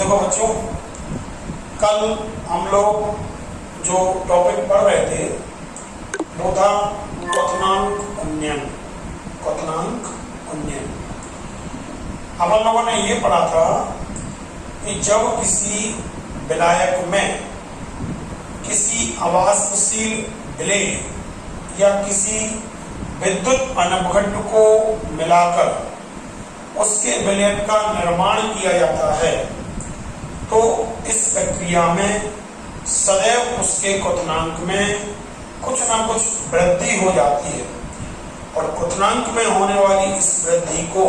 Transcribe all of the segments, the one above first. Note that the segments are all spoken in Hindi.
देखो बच्चों, कल हम लोग जो टॉपिक पढ़ रहे थे वो था क्वथनांक उन्नयन। क्वथनांक उन्नयन। अब हम लोगों ने ये पढ़ा था कि जब किसी विलायक में किसी आवासशील विलेय या किसी विद्युत अनवघट को मिलाकर उसके विलयन का निर्माण किया जाता है तो इस प्रक्रिया में सदैव उसके क्वथनांक में कुछ ना कुछ वृद्धि हो जाती है और क्वथनांक में होने वाली इस वृद्धि को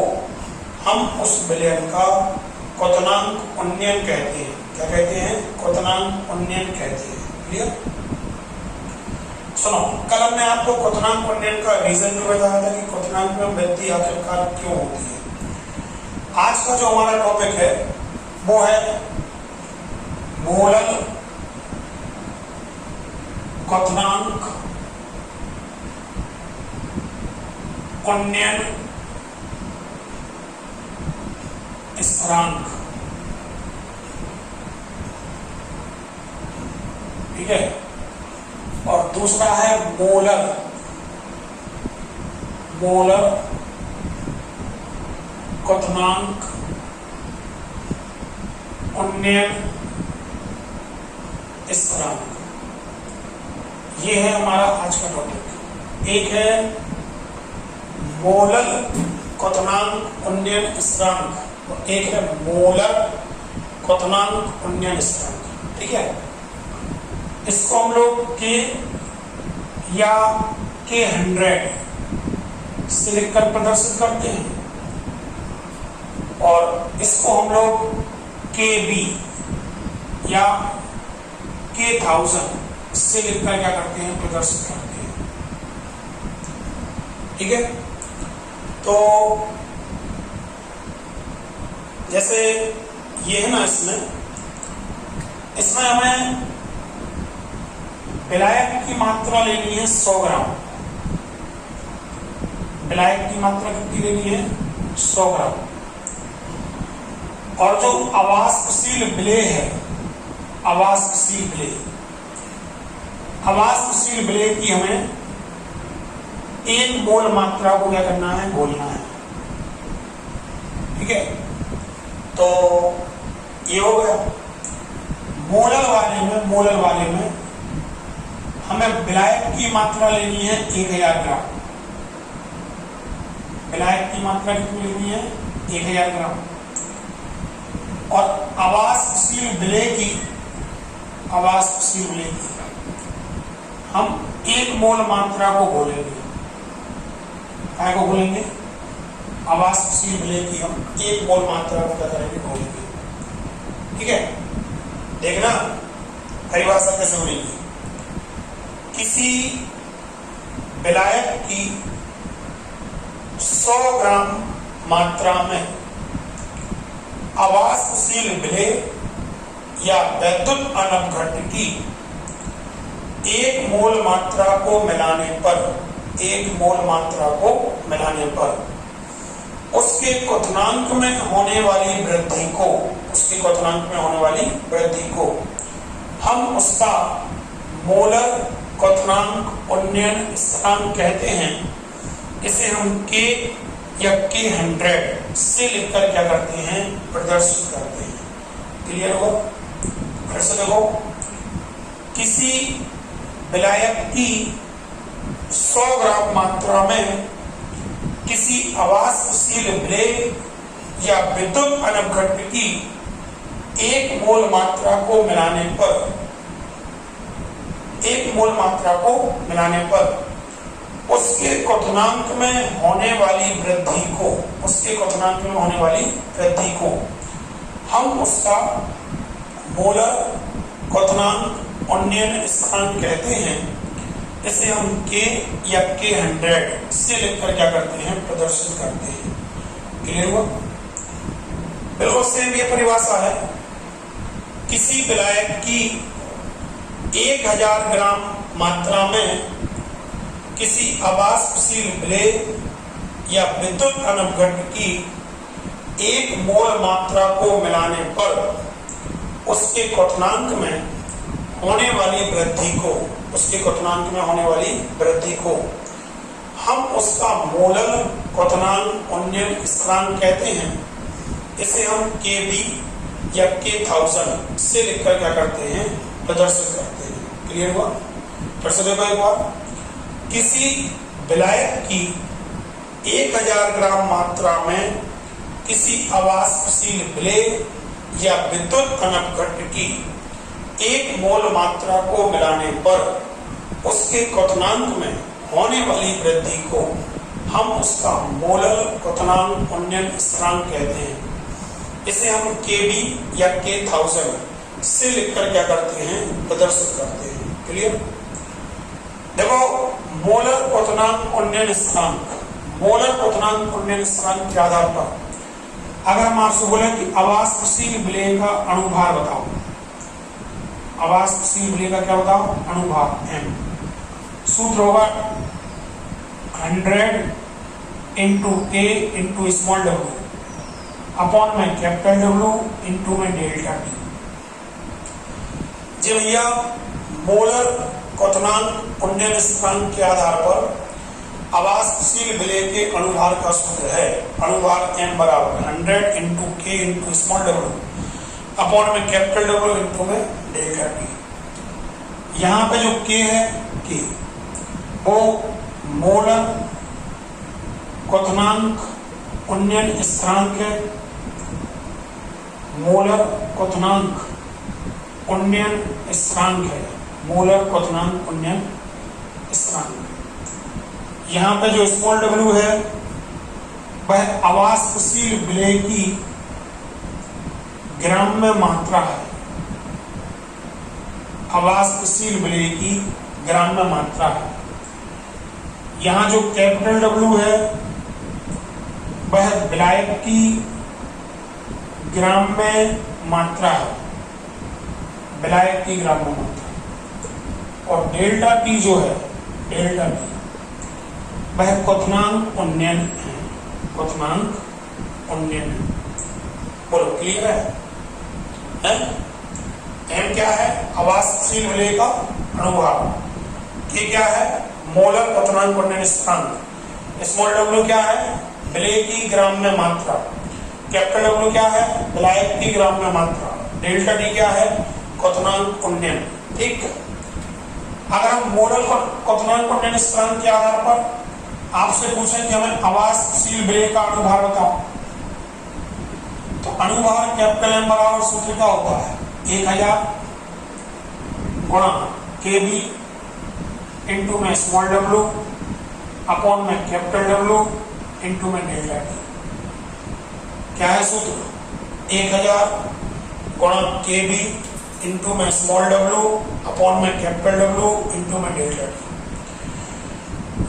हम उस विलयन का क्वथनांक उन्नयन कहते हैं। क्या कहते हैं? क्वथनांक उन्नयन कहते हैं। क्लियर? सुनो, कल हमने आपको क्वथनांक उन्नयन का रीजन भी बताया था कि क्वथनांक में वृद्धि आखिरकार क्यों होती है। आज का जो हमारा टॉपिक है वो है मोलल क्वथनांक उन्नयन स्थिरांक। ठीक है, और दूसरा है मोलर क्वथनांक उन्नयन स्थिरांक। ये है हमारा आज का टॉपिक। एक है मोलर क्वथनांक उन्नयन स्थिरांक, एक है मोलर क्वथनांक उन्नयन स्थिरांक। ठीक है, इसको हम लोग के या K100 से लिखकर प्रदर्शित करते हैं और इसको हम लोग KB या K1000 से लिखकर क्या करते हैं? प्रदर्शित करते हैं। ठीक है, तो जैसे ये है ना, इसमें हमें विलायक की मात्रा लेनी है 100 ग्राम। विलायक की मात्रा कितनी लेनी है? 100 ग्राम। और जो आवासशील विलेय है, आवासशील विलेय की हमें 1 मोल मात्रा को क्या करना है? घोलना है। ठीक है, तो ये हो गया। मोलर वाले में हमें विलायक की मात्रा लेनी है 1000 ग्राम। विलायक की मात्रा कितनी लेनी है? 1000 ग्राम। और आवासशील विलेय की हम 1 मोल मात्रा को घोलेंगे। क्या को घोलेंगे? आवासशील विलेय की हम 1 मोल मात्रा को क्या करेंगे? घोलेंगे। ठीक है, देखना परिभाषा कैसे बनेगी। किसी विलायक की 100 ग्राम मात्रा में आवासशील विलेय या विद्युत अनवघट की 1 मोल मात्रा को मिलाने पर उसके क्वथनांक में होने वाली वृद्धि को हम उसका मोलर क्वथनांक उन्नयन स्थिरांक कहते हैं। इसे हम K या K100 से लिखकर क्या करते हैं? प्रदर्शित करते हैं। क्लियर हो? फिर से देखो, किसी विलायक की 100 ग्राम मात्रा में किसी आवासशील विलेय या विद्युत अनवघट की 1 मोल मात्रा को मिलाने पर उसके क्वथनांक में होने वाली वृद्धि को हम उसका मोलर क्वथनांक उन्नयन स्थिरांक कहते हैं। इसे हम K या K100 से लिखकर क्या करते हैं? प्रदर्शित करते हैं। क्लियर हुआ? बिल्कुल सेम ये परिभाषा है। किसी विलायक की 1000 ग्राम मात्रा में किसी आवासशील विलेय या विद्युत अनवघट की 1 मोल मात्रा को मिलाने पर उसके क्वथनांक में होने वाली वृद्धि को, उसके क्वथनांक में होने वाली वृद्धि को हम उसका मोलर क्वथनांक उन्नयन स्थिरांक कहते हैं। इसे हम Kb या K1000 से लिखकर क्या करते हैं, प्रदर्शित करते हैं। क्लियर हुआ? फिर से देखो एक बार, किसी विलायक की 1000 ग्राम मात्रा में किसी अवाष्पशील विलेय या विद्युत अपघट्ट की 1 मोल मात्रा को मिलाने पर उसके क्वथनांक में होने वाली वृद्धि को हम उसका मोलर क्वथनांक उन्नयन स्थिरांक कहते हैं। इसे हम Kb या K1000 से लिखकर क्या करते हैं, प्रदर्शित करते हैं। क्लियर? देखो, मोलर क्वथनांक उन्नयन स्थिरांक, मोलर क्वथनांक उन्नयन स्थिरांक के आधार पर अगर हम आपसे बोले कि अवाष्पशील विलेय का अणुभार बताओ, अवाष्पशील विलेय का क्या बताओ, अणुभार m, सूत्र होगा 100 into K into small w upon में कैपिटल W इंटू में डेल्टा T। जी भैया, मोलर क्वथनांक उन्नयन स्थिरांक के आधार पर अवाष्पशील विलेय के अणुभार का सूत्र है, अणुभार m बराबर 100 into K into small w upon में कैपिटल W इंटू में डेल्टा T। यहाँ पे जो K है, K वो मोलर क्वथनांक उन्नयन स्थिरांक है, मोलर क्वथनांक उन्नयन स्थिरांक है, मोलर क्वथनांक उन्नयन स्थिरांक। यहाँ पे जो स्मॉल w है वह अवाष्पशील विलेय की ग्राम में मात्रा है, अवाष्पशील विलेय की ग्राम में मात्रा है। यहाँ जो कैपिटल W है वह विलायक की ग्राम में मात्रा है, विलायक की ग्राम में मात्रा। और डेल्टा T जो है, डेल्टा T वह क्वथनांक उन्नयन है, क्वथनांक उन्नयन है। बोलो, क्लियर है? M क्या है, अवाष्पशील विलेय का अणुभार। K क्या है, मोलर क्वथनांक उन्नयन स्थिरांक। स्मॉल w क्या है, विलेय की ग्राम में मात्रा। कैपिटल W क्या है, विलायक की ग्राम में मात्रा। डेल्टा T क्या है, क्वथनांक उन्नयन। ठीक है? अगर हम मोलर क्वथनांक उन्नयन स्थिरांक के आधार पर आपसे पूछें कि हमें अवाष्पशील विलेय का अणुभार बताओ, तो अणुभार कैपिटल M बराबर सूत्र क्या होता है, 1000 गुणा Kb इंटू में स्मॉल w अपॉन में कैपिटल W इंटू में डेल्टा T। क्या है सूत्र, 1000 गुणा Kb इंटू में स्मॉल w अपॉन में कैपिटल W इंटू में डेल्टा T।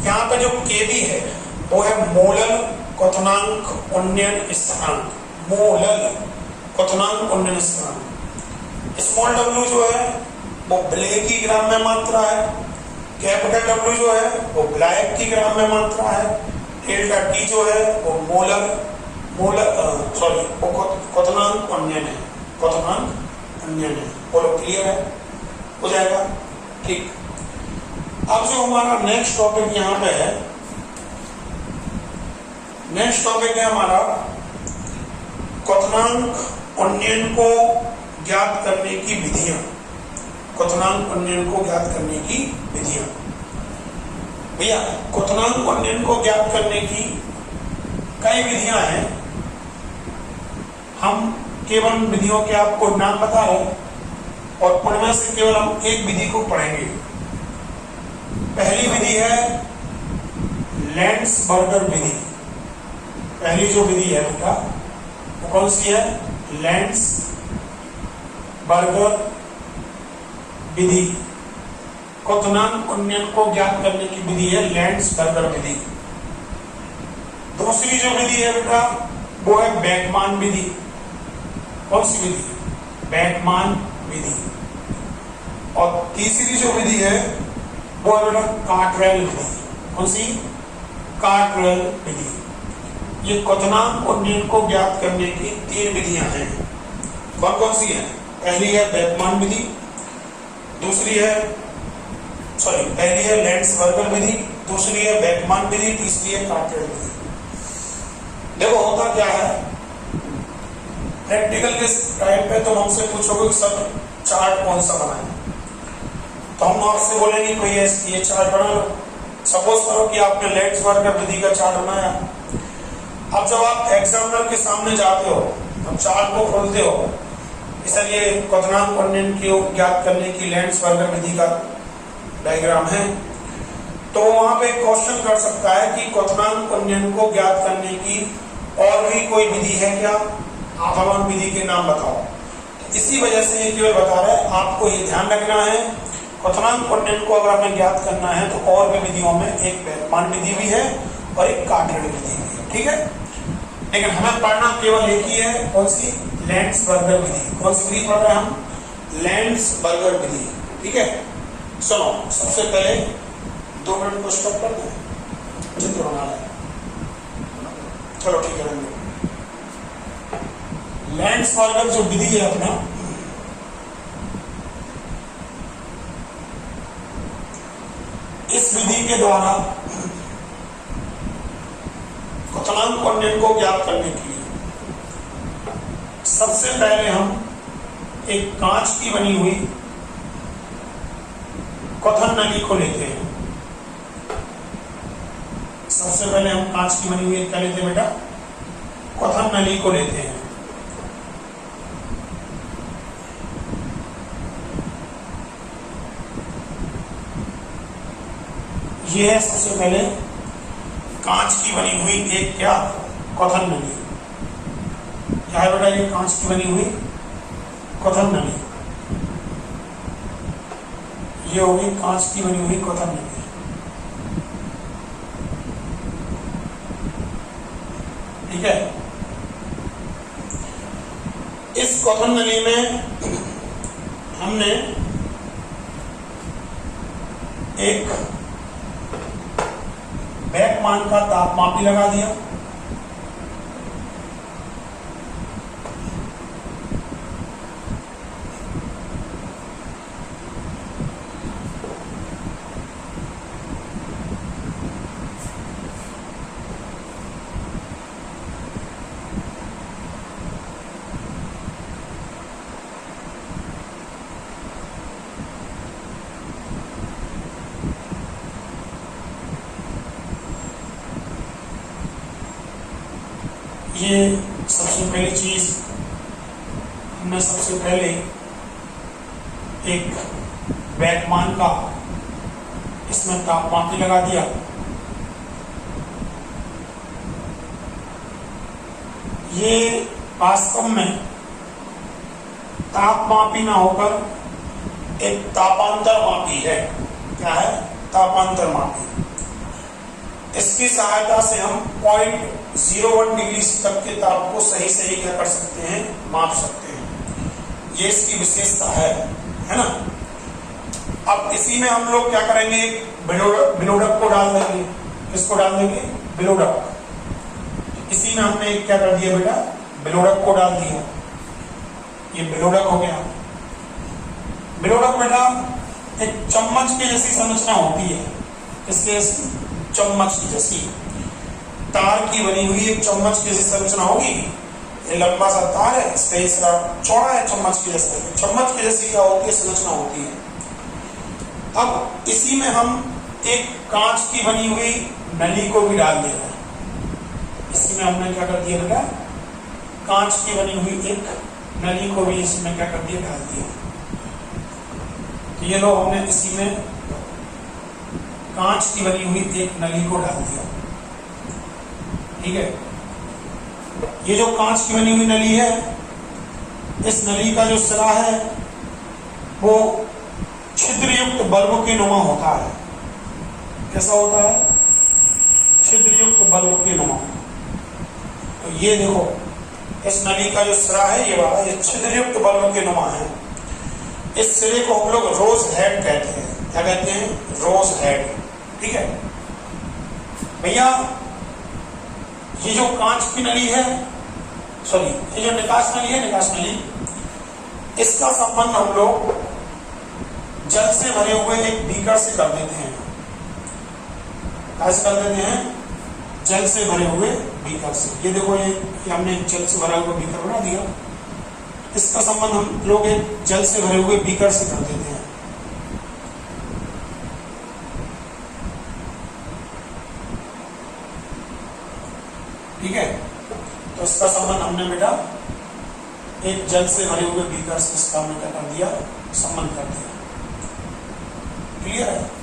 यहाँ पे जो Kb है वो है मोलर क्वथनांक उन्नयन स्थिरांक, मोलर क्वथनांक उन्नयन स्थिरांक। स्मॉल w जो है वो विलेय की ग्राम में मात्रा है, कैपिटल W जो है वो विलायक की ग्राम में मात्रा है, डेल्टा T जो है वो क्वथनांक उन्नयन है, क्वथनांक उन्नयन है। बोलो, क्लियर है? हो जाएगा? ठीक। अब जो हमारा नेक्स्ट टॉपिक यहाँ पे है, नेक्स्ट टॉपिक है हमारा क्वथनांक उन्नयन को ज्ञात करने की विधियां, क्वथनांक उन्नयन को ज्ञात करने की विधियां। भैया, क्वथनांक उन्नयन को ज्ञात करने की कई विधियां हैं, हम केवल विधियों के आपको नाम बता रहे हैं और उनमें से केवल हम एक विधि को पढ़ेंगे। पहली विधि है लेंस-बर्गर विधि। पहली जो विधि है बेटा वो कौन सी है, लेंस-बर्गर विधि। क्वथनांक उन्नयन को ज्ञात करने की विधि है लेंस-बर्गर विधि। दूसरी जो विधि है बेटा वो है बेकमान विधि। कौन सी विधि, बेकमान विधि। और तीसरी जो विधि है वो है बेटा कार्टरेल विधि। कौन सी, कार्टरेल विधि। ये क्वथनांक उन्नयन को ज्ञात करने की 3 विधियां हैं। कौन कौन सी हैं, पहली है बेकमान विधि, पहली है लेंस-बर्गर विधि, दूसरी है बेकमान विधि, तीसरी है कार्टेड विधि। देखो होता क्या है, प्रैक्टिकल के टाइम पे तुम हमसे पूछोगे कि सर चार्ट कौन सा बनाए, तो हम आपसे बोलेंगे कोई ये चार्ट बना लो। सपोज करो कि आपने लेंस-बर्गर विधि का चार्ट बनाया। अब जब आप एग्जामिनर के सामने जाते हो, अब चार्ट को खोलते हो, सर ये क्वथनांक उन्नयन को ज्ञात करने की लेंस-बर्गर विधि का डायग्राम है, तो वहां पे क्वेश्चन कर सकता है कि क्वथनांक उन्नयन को ज्ञात करने की और भी कोई विधि है क्या, आप हमें विधि के नाम बताओ। इसी वजह से ये केवल बता रहा है, आपको ये ध्यान रखना है क्वथनांक उन्नयन को अगर हमें ज्ञात करना है तो और भी विधियों में एक बेकमान विधि भी है और एक कार्टेड विधि भी है, ठीक है। लेकिन हमें पढ़ना केवल एक ही है, कौन सी, लेंस-बर्गर विधि। कौन सी विधि पढ़ रहे हैं हम, लेंस-बर्गर विधि, ठीक है। सुनो, सबसे पहले 2 मिनट को स्टॉप कर दें, चित्र बनाना है। चलो ठीक है, लेंस-बर्गर जो विधि है अपना, इस विधि के द्वारा क्वथनांक उन्नयन को ज्ञात करने के लिए सबसे पहले हम एक कांच की बनी हुई क्वथन नली को लेते हैं। सबसे पहले हम कांच की बनी हुई क्या लेते हैं बेटा, क्वथन नली को लेते हैं। ये है सबसे पहले कांच की बनी हुई एक क्या, क्वथन नली। क्या है बेटा, ये कांच की बनी हुई क्वथन नली, ये होगी कांच की बनी हुई क्वथन नली। ठीक है, इस क्वथन नली में हमने एक बेकमान का तापमापी लगा दिया। ये सबसे पहली चीज हमने सबसे पहले एक बेकमान का इसमें तापमापी लगा दिया। ये वास्तव में तापमापी ना होकर एक तापांतर मापी है। क्या है, तापांतर मापी। इसकी सहायता से हम 0.01 डिग्री तक के ताप को सही क्या कर सकते हैं, माप सकते हैं। ये इसकी विशेषता है ना। अब इसी में हम लोग क्या करेंगे, बिलोडक को डाल देंगे। किसको डाल देंगे, बिलोडक। इसी में हमने क्या कर दिया बेटा, बिलोडक को डाल दिया। ये बिलोडक हो गया। बिलोडक बेटा एक चम्मच की जैसी संरचना होती है। इसके चम्मच की जैसी तार की बनी हुई एक चम्मच की जैसी संरचना होगी। ये लंबा सा तार है, इसका हिस्सा चौड़ा है चम्मच की जैसा। चम्मच की जैसी क्या होती है, संरचना होती है। अब इसी में हम एक कांच की बनी हुई नली को भी डाल दे रहे हैं। इसी में हमने क्या कर दिया बेटा, कांच की बनी हुई एक नली को भी इसमें क्या कर दिया, डाल दिया। तो ये लो, हमने इसी में कांच की बनी हुई एक नली को डाल दिया। ठीक है, ये जो कांच की बनी हुई नली है, इस नली का जो सिरा है वो छिद्रयुक्त बल्ब के नुमा होता है। कैसा होता है, छिद्रयुक्त बल्ब के नुमा। तो ये देखो, इस नली का जो सिरा है ये वाला, ये छिद्रयुक्त बल्ब के नुमा है। इस सिरे को हम लोग रोज हेड कहते हैं। क्या कहते हैं, रोज हेड। ठीक है भैया, ये जो कांच की नली है, सॉरी, ये जो निकास नली है, निकास नली, इसका संबंध हम लोग जल से भरे हुए एक बीकर से कर देते हैं। कैसे कर देते हैं? जल से भरे हुए बीकर से। ये देखो, ये हमने एक जल से भरा हुआ बीकर बना दिया। इसका संबंध हम लोग एक जल से भरे हुए बीकर से कर देते हैं। ठीक है, तो इसका संबंध हमने बेटा एक जल से भरे हुए बीकर से इसका हमने क्या कर दिया? संबंध कर दिया। क्लियर है?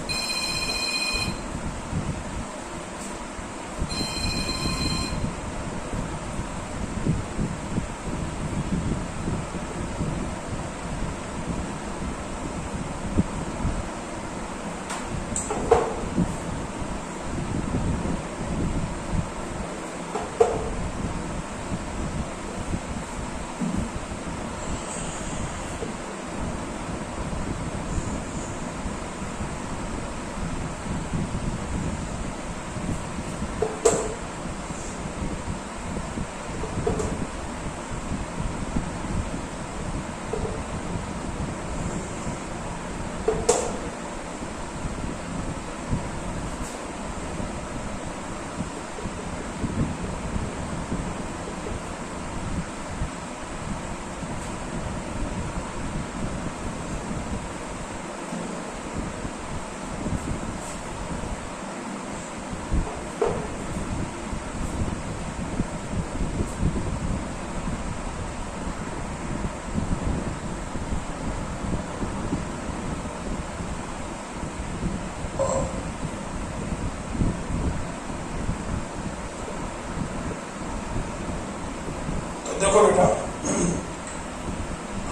देखो बेटा,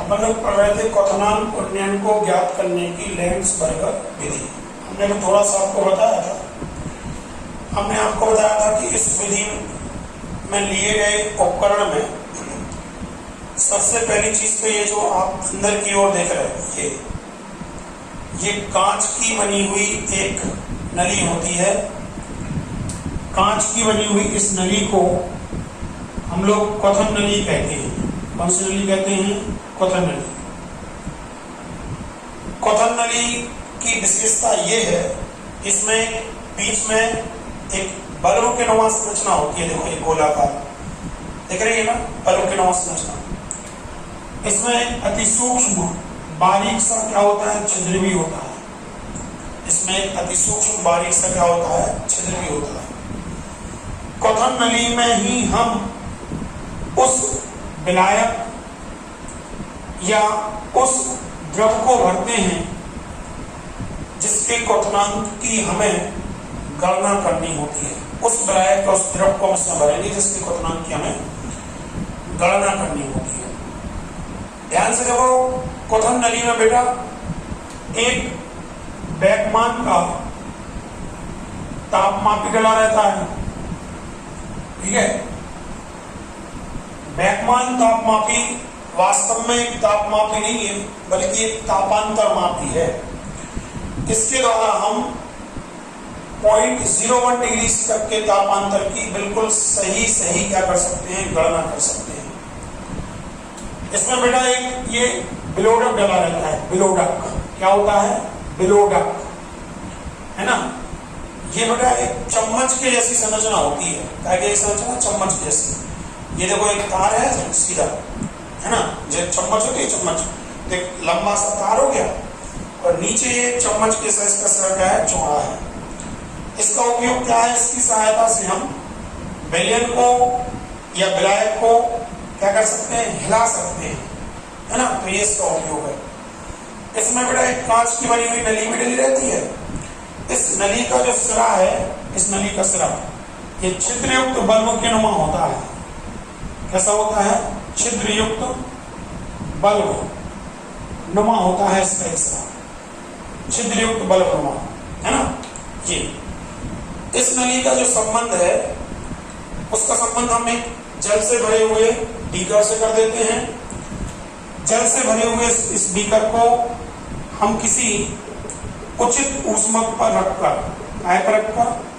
अपन लोग पढ़ रहे थे क्वथनांक उन्नयन को ज्ञात करने की लेंस-बर्गर विधि। हमने तो थोड़ा सा आपको बताया था। हमने आपको बताया था कि इस विधि में लिए गए उपकरण में सबसे पहली चीज तो ये जो आप अंदर की ओर देख रहे हैं, ये कांच की बनी हुई एक नली होती है। कांच की बनी हुई इस नली को हम लोग क्वथन नली कहते हैं। कौन सी नली कहते हैं? क्वथन नली। क्वथन नली की विशेषता ये है, इसमें बीच में एक बल्ब के नुमा संरचना होती है। देखो, ये गोलाकार देख रही है ना, बल्ब के नुमा संरचना। इसमें अति सूक्ष्म बारीक सा क्या होता है? छिद्र भी होता है। इसमें अति सूक्ष्म बारीक सा क्या होता है? छिद्र भी होता है। क्वथन नली में ही हम उस विलायक या उस द्रव को भरते हैं जिसके क्वथनांक की हमें गणना करनी होती है। उस विलायक का उस द्रव को हम उसमें भरेंगे जिसके क्वथनांक की हमें गणना करनी होती है। ध्यान से देखो, क्वथन नली में बेटा एक बैकमान का तापमापी डला रहता है। ठीक है, बैकमान तापमापी वास्तव में एक तापमापी नहीं है, बल्कि एक तापांतर मापी है। इसके द्वारा हम 0.01 डिग्री तक के तापांतर की बिल्कुल सही क्या कर सकते हैं? गणना कर सकते हैं। इसमें बेटा एक ये बिलोडक डला रहता है। बिलोडक क्या होता है? बिलोडक है ना। ये बेटा एक चम्मच के जैसी संरचना होती है। क्या की संरचना? चम्मच की जैसी। ये देखो, एक तार है सीधा, है ना, जो चम्मच होती है, चम्मच एक लंबा सा तार हो गया, और नीचे ये चम्मच के साइज का सिरा क्या है? चौड़ा है। इसका उपयोग क्या है? इसकी सहायता से हम विलयन को या विलायक को क्या कर सकते हैं? हिला सकते हैं, है ना। तो ये इसका उपयोग है। इसमें बेटा एक कांच की बनी हुई नली भी डली रहती है। इस नली का जो सिरा है, इस नली का सिरा ये छिद्रयुक्त बल्ब के नुमा होता है। कैसा होता है? छिद्रयुक्त बल्ब नुमा होता है इसका एक सिरा, छिद्रयुक्त बल्ब नुमा, है ना। ये इस नली का जो संबंध है, उसका संबंध हम एक जल से भरे हुए बीकर से कर देते हैं। जल से भरे हुए इस बीकर को हम किसी उचित ऊष्मक पर रखकर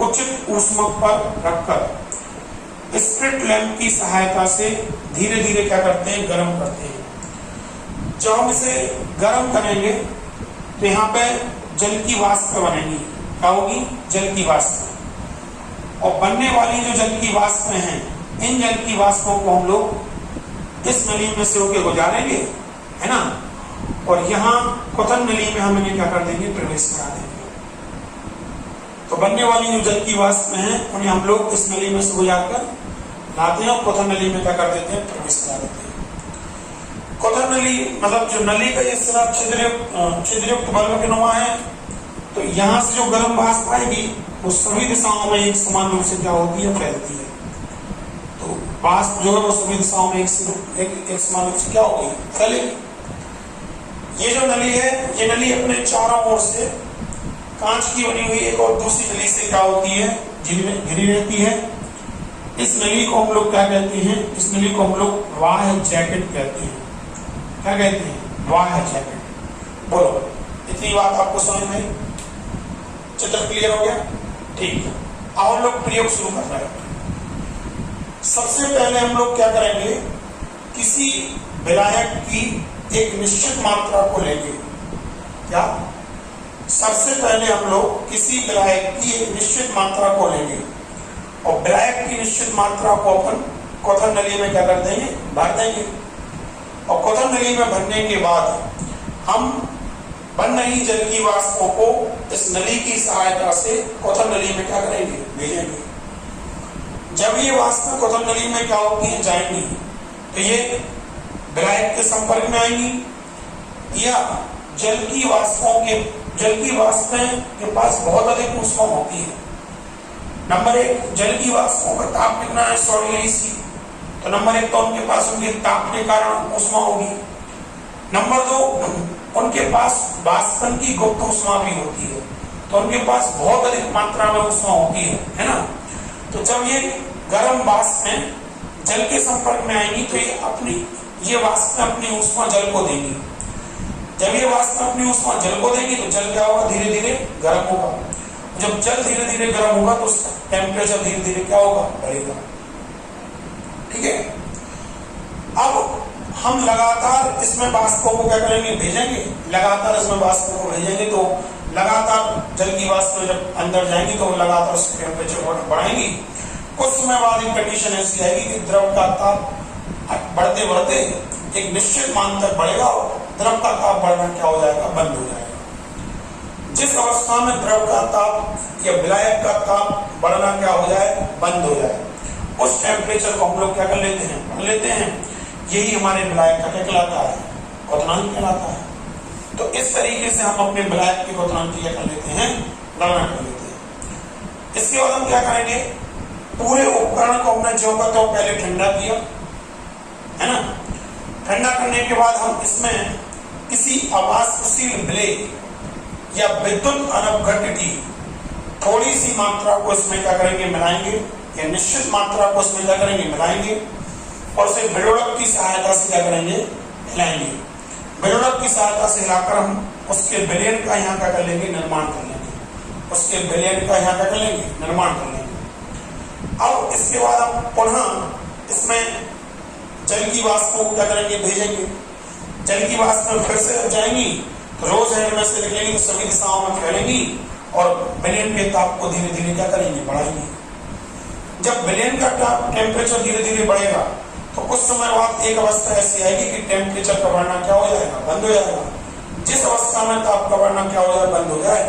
उचित ऊष्मक पर रखकर स्प्रिट लैंप की सहायता से धीरे धीरे क्या करते हैं? गर्म करते हैं। जब हम इसे गर्म करेंगे तो यहाँ पे जल की वाष्प बनेगी। क्या होगी? जल की वाष्प। और बनने वाली जो जल की वाष्प हैं, इन जल की वाष्पों को हम लोग इस नली में से होके गुजारेंगे, है ना, और यहाँ क्वथन नली में हम इन्हें क्या कर देंगे? प्रवेश करा देंगे। तो बनने वाली जो जल की वाष्प हैं उन्हें हम लोग इस नली में से गुजार कर लाते हैं और क्वथन नली में क्या कर देते हैं? प्रवेश करा देते हैं। क्वथन नली मतलब जो नली का ये सिरा छिद्रयुक्त बल्ब के नुमा है, तो यहाँ से जो गर्म वाष्प आएगी वो सभी दिशाओं में एक समान रूप से क्या होती है? फैलती है। तो वाष्प जो है वो सभी दिशाओं में एक समान रूप से क्या होगी? फैलेगी। ये जो नली है, ये नली अपने चारों ओर से कांच की बनी हुई एक और दूसरी नली से क्या होती है? घिरी रहती है। इस नली को हम लोग क्या कहते हैं? इस नली को हम लोग बाह्य जैकेट कहते हैं। क्या कहते हैं? बाह्य जैकेट। बोलो, इतनी बात आपको समझ में आई? चित्र क्लियर हो गया? ठीक है, अब हम लोग प्रयोग शुरू कर रहे हैं। सबसे पहले हम लोग क्या करेंगे? किसी विलायक की एक निश्चित मात्रा को लेंगे। क्या? सबसे पहले हम लोग किसी विलायक की एक निश्चित मात्रा को लेंगे और विलायक की निश्चित मात्रा को अपन क्वथन नली में क्या कर देंगे? भर देंगे। और क्वथन नली में भरने के बाद हम बन रही जल की वाष्पों को इस नली की सहायता से क्वथन नली में क्या करेंगे? भेजेंगे। जब ये वाष्प क्वथन नली में क्या होती है? जाएंगी, तो ये विलायक के संपर्क में आएंगी या जल की वाष्पें के पास बहुत अधिक ऊष्मा होती है। नंबर एक, जल की वाष्पों का ताप कितना है? 100 डिग्री सी। तो नंबर एक, तो उनके पास उनके ताप के कारण ऊष्मा होगी। नंबर दो, उनके पास वाष्पन की गुप्त ऊष्मा भी होती है, तो उनके पास बहुत अधिक मात्रा में ऊष्मा होती है ना। तो जब ये गर्म वाष्प में जल के संपर्क में आएंगी तो ये वाष्प अपनी ऊष्मा जल को देंगी। जब ये वाष्प अपनी ऊष्मा जल को देंगी तो जल क्या होगा? धीरे धीरे गर्म होगा। जब जल धीरे धीरे गर्म होगा तो उसका टेम्परेचर धीरे धीरे क्या होगा? बढ़ेगा। ठीक है, अब हम लगातार इसमें वाष्पों को क्या करेंगे? भेजेंगे। लगातार इसमें वाष्पों को भेजेंगे तो लगातार जल की वाष्प जब अंदर जाएंगी तो लगातार उसका टेम्परेचर बढ़ाएंगी। कुछ समय बाद एक कंडीशन ऐसी आएगी कि द्रव का ताप बढ़ते बढ़ते एक निश्चित मान तक बढ़ेगा और द्रव का ताप बढ़ना क्या हो जाएगा? बंद हो जाएगा। जिस अवस्था में द्रव का ताप या विलायक का ताप बढ़ना क्या हो जाए? बंद हो जाए, उस टेम्परेचर को हम लोग क्या कर लेते हैं? पढ़ लेते हैं। यही हमारे विलायक का क्या कहलाता है? क्वथनांक कहलाता है। तो इस तरीके से हम अपने विलायक के क्वथनांक की क्या कर लेते हैं? गणना कर लेते हैं। इसके बाद हम क्या करेंगे? पूरे उपकरण को हमने जो का तो पहले ठंडा किया, है ना। ठंडा करने के बाद हम इसमें किसी अवाष्पशील ब्लेड या विद्युत अनवघटित थोड़ी सी मात्रा को इसमें क्या करेंगे? मिलाएंगे, या निश्चित मात्रा को इसमें क्या करेंगे? मिलाएंगे और उसे विलोड़क की सहायता से क्या करेंगे? हिलाएंगे। विलोड़क की सहायता से हिलाकर हम उसके विलयन का यहाँ क्या कर लेंगे? निर्माण कर लेंगे। उसके विलयन का यहाँ क्या कर लेंगे? निर्माण कर लेंगे। अब इसके बाद हम पुनः इसमें जल की वाष्पों को क्या करेंगे? भेजेंगे। जल की वाष्प फिर से जब जाएंगी तो रोज हैंड में से निकलेंगी तो सभी दिशाओं में फैलेंगी और विलयन के ताप को धीरे धीरे क्या करेंगे? बढ़ाएंगे। जब विलयन का टेम्परेचर धीरे धीरे बढ़ेगा तो कुछ समय बाद एक अवस्था ऐसी आएगी कि टेम्परेचर का बढ़ना क्या हो जाएगा? बंद हो जाएगा। जिस अवस्था में ताप का बढ़ना क्या हो जाए? बंद हो जाए,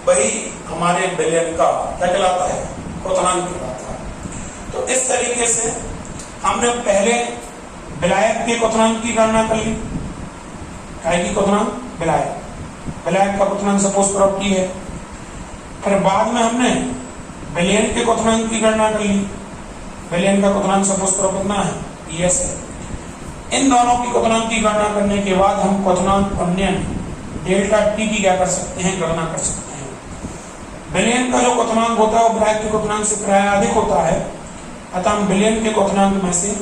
वही हमारे विलयन का क्या कहलाता है? क्वथनांक कहलाता है। तो इस तरीके से हमने पहले विलायक के क्वथनांक की गणना कर ली। काय की क्वथनांक? विलायक का क्वथनांक सपोज प्रॉपर्टी है। फिर बाद में हमने विलयन के क्वथनांक की गणना कर ली। विलयन का क्वथनांक सपोज प्रॉपर्टी कितना है? पीएस है। इन दोनों की क्वथनांक की गणना करने के बाद हम क्वथनांक उन्नयन डेल्टा टी की क्या कर सकते हैं? गणना कर सकते हैं। विलयन का जो क्वथनांक होता है वो विलायक के क्वथनांक से प्राय अधिक होता है, अतः हम विलयन के क्वथनांक में से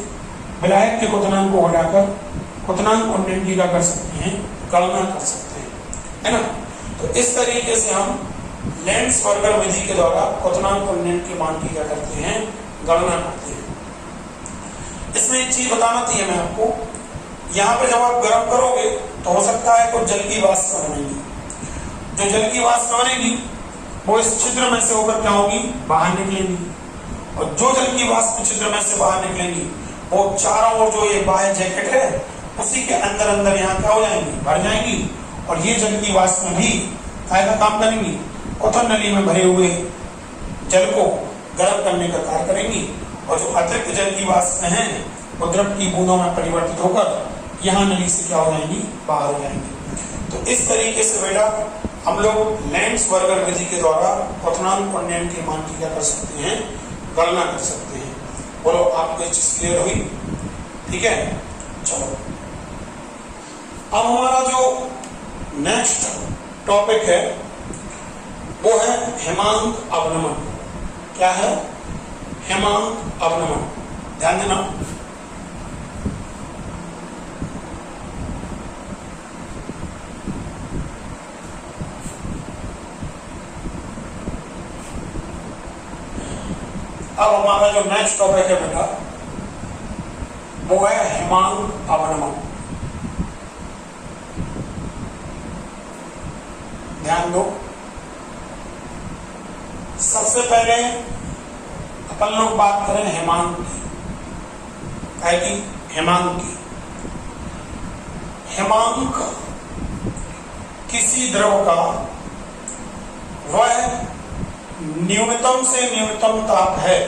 विलायक के क्वथनांक को हटाकर क्वथनांक उन्नयन की क्या कर सकते हैं? गणना कर सकते हैं, है ना। तो इस तरीके से हम लेंस-बर्गर विधि के द्वारा क्वथनांक उन्नयन के मान की क्या करते हैं? गणना करते हैं। इसमें एक चीज बताना चाहिए मैं आपको, यहाँ पे जब आप गर्म करोगे तो हो सकता है कुछ जल की वाष्प बनेगी। जो जल की वाष्प बनेगी वो इस छिद्र में से होकर क्या होगी, बाहर निकलेंगी। और जो जल की वाष्प छिद्र में से बाहर निकलेंगी वो चारों ओर जो ये बाह्य जैकेट है उसी के अंदर अंदर यहाँ क्या हो जाएंगी, भर जाएंगी। और ये जल की वाष्प भी काय का काम करेंगी, क्वथन नली में भरे हुए जल को गर्म करने का कार्य करेंगी। और जो अतिरिक्त जल की वाष्प हैं वो द्रव की बूंदों में परिवर्तित होकर यहाँ नली से क्या हो जाएंगी, बाहर हो जाएंगी। तो इस तरीके से बेटा हम लोग लेंस-बर्गर विधि के द्वारा क्वथनांक और उन्नयन के मान की क्या कर सकते हैं, गणना कर सकते हैं। बोलो आपको ये चीज क्लियर हुई? ठीक है, चलो अब हमारा जो नेक्स्ट टॉपिक है वो है हेमांक अवनमन। क्या है? हेमांक अवनमन। ध्यान देना, अब हमारा जो नेक्स्ट टॉपिक है बेटा वो है हेमांक अवनमन। ध्यान दो, सबसे पहले अपन लोग बात करें हेमांक की। क्या की? हेमांक की। हेमांक किसी द्रव का वह न्यूनतम से न्यूनतम ताप है,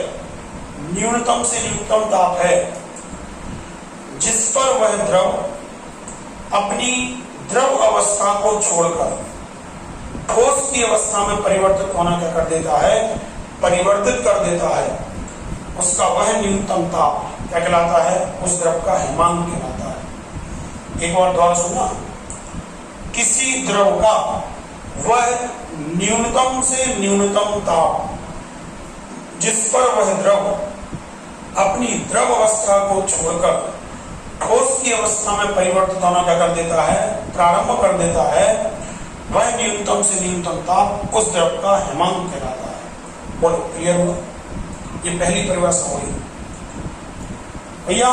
न्यूनतम से न्यूनतम ताप है जिस पर वह द्रव अपनी द्रव अवस्था को छोड़कर ठोस की अवस्था में परिवर्तित होना क्या कर देता है, परिवर्तित कर देता है। उसका वह न्यूनतम ताप क्या कहलाता है, उस द्रव का हेमांक कहलाता है। एक बार दोबारा सुनना, किसी द्रव का वह न्यूनतम से न्यूनतम ताप जिस पर वह द्रव अपनी द्रव अवस्था को छोड़कर ठोस की अवस्था में परिवर्तित होना क्या कर देता है, प्रारंभ कर देता है, वह न्यूनतम से न्यूनतम ताप उस द्रव का हेमांक कहलाता है। बोलो क्लियर हुआ? ये पहली परिभाषा हुई भैया।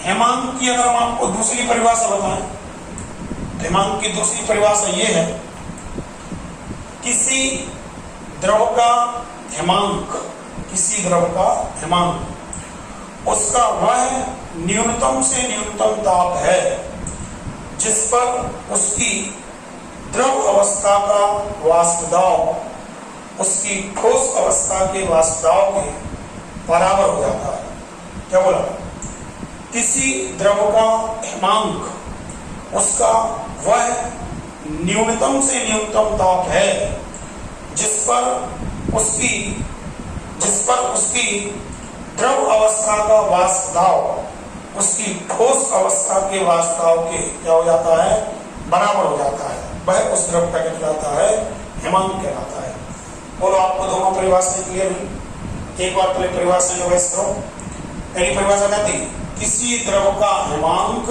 हेमांक की अगर हम आपको दूसरी परिभाषा बताएं, हेमांक की दूसरी परिभाषा ये है, किसी द्रव का हेमांक, किसी द्रव का हेमांक उसका वह न्यूनतम से न्यूनतम ताप है जिस पर उसकी द्रव अवस्था का वाष्प दाब उसकी ठोस अवस्था के वाष्प दाब के बराबर हो जाता है। क्या बोला? किसी द्रव का हेमांक उसका वह न्यूनतम से न्यूनतम ताप है जिस पर उसकी द्रव अवस्था का वाष्प दाब उसकी ठोस अवस्था के वाष्प दाब के क्या हो जाता है, बराबर हो जाता है। वह उस द्रव का कहलाता है, हेमांक कहलाता है। बोलो आपको दोनों परिभाषाएं क्लियर हुई? एक बार पहले परिभाषा रिवाइज करो। पहली परिभाषा कहती है किसी द्रव का हेमांक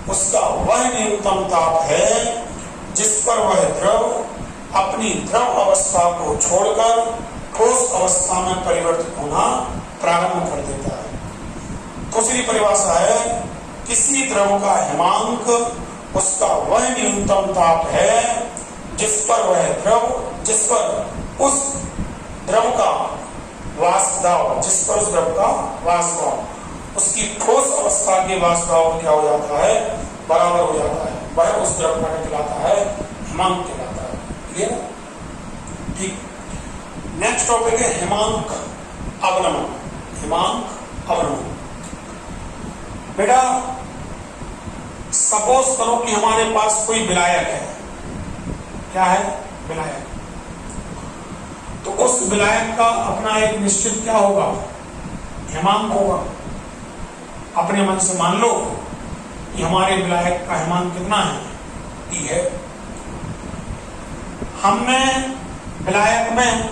उसका वह न्यूनतम ताप है जिस पर वह द्रव अपनी द्रव अवस्था को छोड़कर ठोस अवस्था में परिवर्तित होना प्रारंभ कर देता है। दूसरी परिभाषा है किसी द्रव का हेमांक उसका वह न्यूनतम ताप है जिस पर उस द्रव का वाष्प दाब, जिस पर उस द्रव का वाष्प दाब उसकी ठोस अवस्था के वाष्प दाब क्या हो जाता है, बराबर हो जाता है। वह उस द्रव का कहलाता है, हेमांक कहलाता है। क्लियर? ठीक। नेक्स्ट टॉपिक है हेमांक अवनमन। हेमांक अवनमन। बेटा सपोज करो कि हमारे पास कोई विलायक है। क्या है? विलायक। तो उस विलायक का अपना एक निश्चित क्या होगा, हेमांक होगा। अपने मन से मान लो कि हमारे विलायक का हेमांक कितना है, T है। हमने विलायक में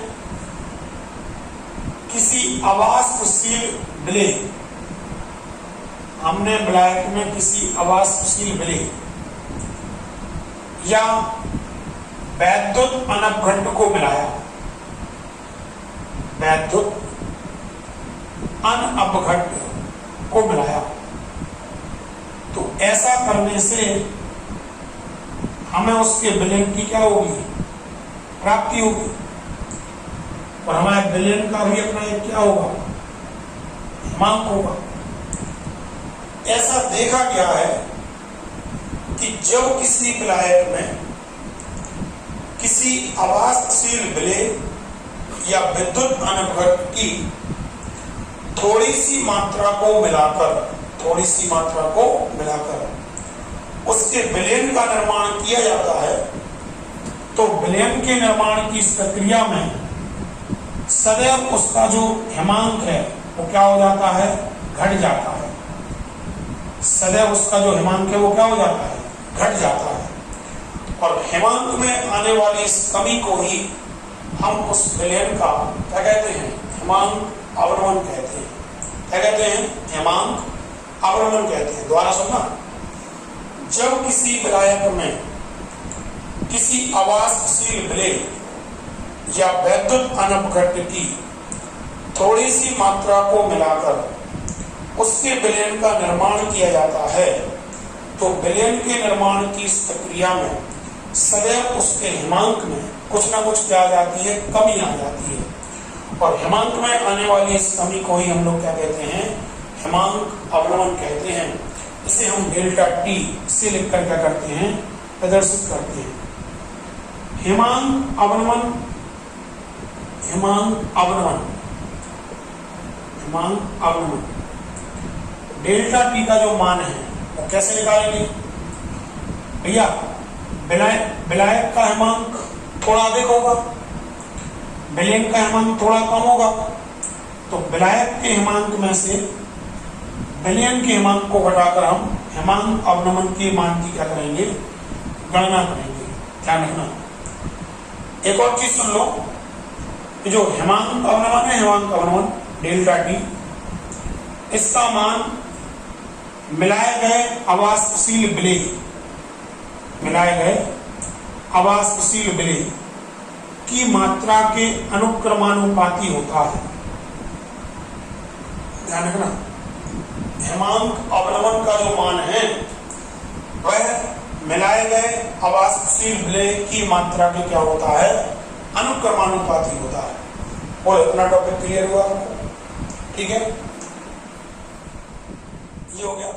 किसी अवाष्पशील विलेय, हमने विलायक में किसी अवाष्पशील विलेय या वैद्युत अनपघट्ट को मिलाया, वैद्युत अनपघट्ट को मिलाया। तो ऐसा करने से हमें उसके विलयन की क्या होगी, प्राप्ति होगी। और हमारे विलयन का भी अपना एक क्या होगा, हिमांक होगा। ऐसा देखा गया है कि जब किसी विलायक में किसी आवासशील विलेय या विद्युत अनुघट्ट की थोड़ी सी मात्रा को मिलाकर उसके विलयन का निर्माण किया जाता है, तो विलयन के निर्माण की इस प्रक्रिया में सदैव उसका जो हिमांक है वो क्या हो जाता है, घट जाता है। सदैव उसका जो हिमांक है वो क्या हो जाता है, घट जाता है। और हिमांक में आने वाली इस कमी को ही हम उस विलयन का क्या कहते हैं, हिमांक अवनमन कहते हैं। क्या कहते हैं, हिमांक अवनमन कहते हैं। दोबारा सुनना, जब किसी विलायक में किसी आवासशील विलेय या वैद्युत अनुघट्ट की थोड़ी सी मात्रा को मिलाकर उसके विलयन का निर्माण किया जाता है, तो विलयन के निर्माण की इस प्रक्रिया में सदैव उसके हिमांक में कुछ ना कुछ क्या आ जाती है, कमी आ जाती है। और हिमांक में आने वाली इस कमी को ही हम लोग क्या कहते हैं, हिमांक अवनमन कहते हैं। इसे हम डेल्टा टी से लिखकर क्या करते हैं, प्रदर्शित करते हैं। हिमांक अवनमन डेल्टा टी का जो मान है वो कैसे निकालेंगे भैया, विलायक का हिमांक थोड़ा अधिक होगा, विलयन का हिमांक थोड़ा कम होगा, तो विलायक के हिमांक में से विलयन के हिमांक को घटाकर हम हिमांक अवनमन के मान की क्या करेंगे, गणना करेंगे। ध्यान रखना। एक और चीज सुन लो कि जो हिमांक अवनमन है, हिमांक अवनमन डेल्टा टी, इसका मान मिलाए गए आवासशील विलेय की मात्रा के अनुक्रमानुपाती होता है। ध्यान रखना, हिमांक अवनमन का जो मान है वह मिलाए गए आवासशील विलेय की मात्रा के क्या होता है, अनुक्रमानुपाती होता है। और इतना टॉपिक क्लियर हुआ आपको, ठीक है। ये हो गया।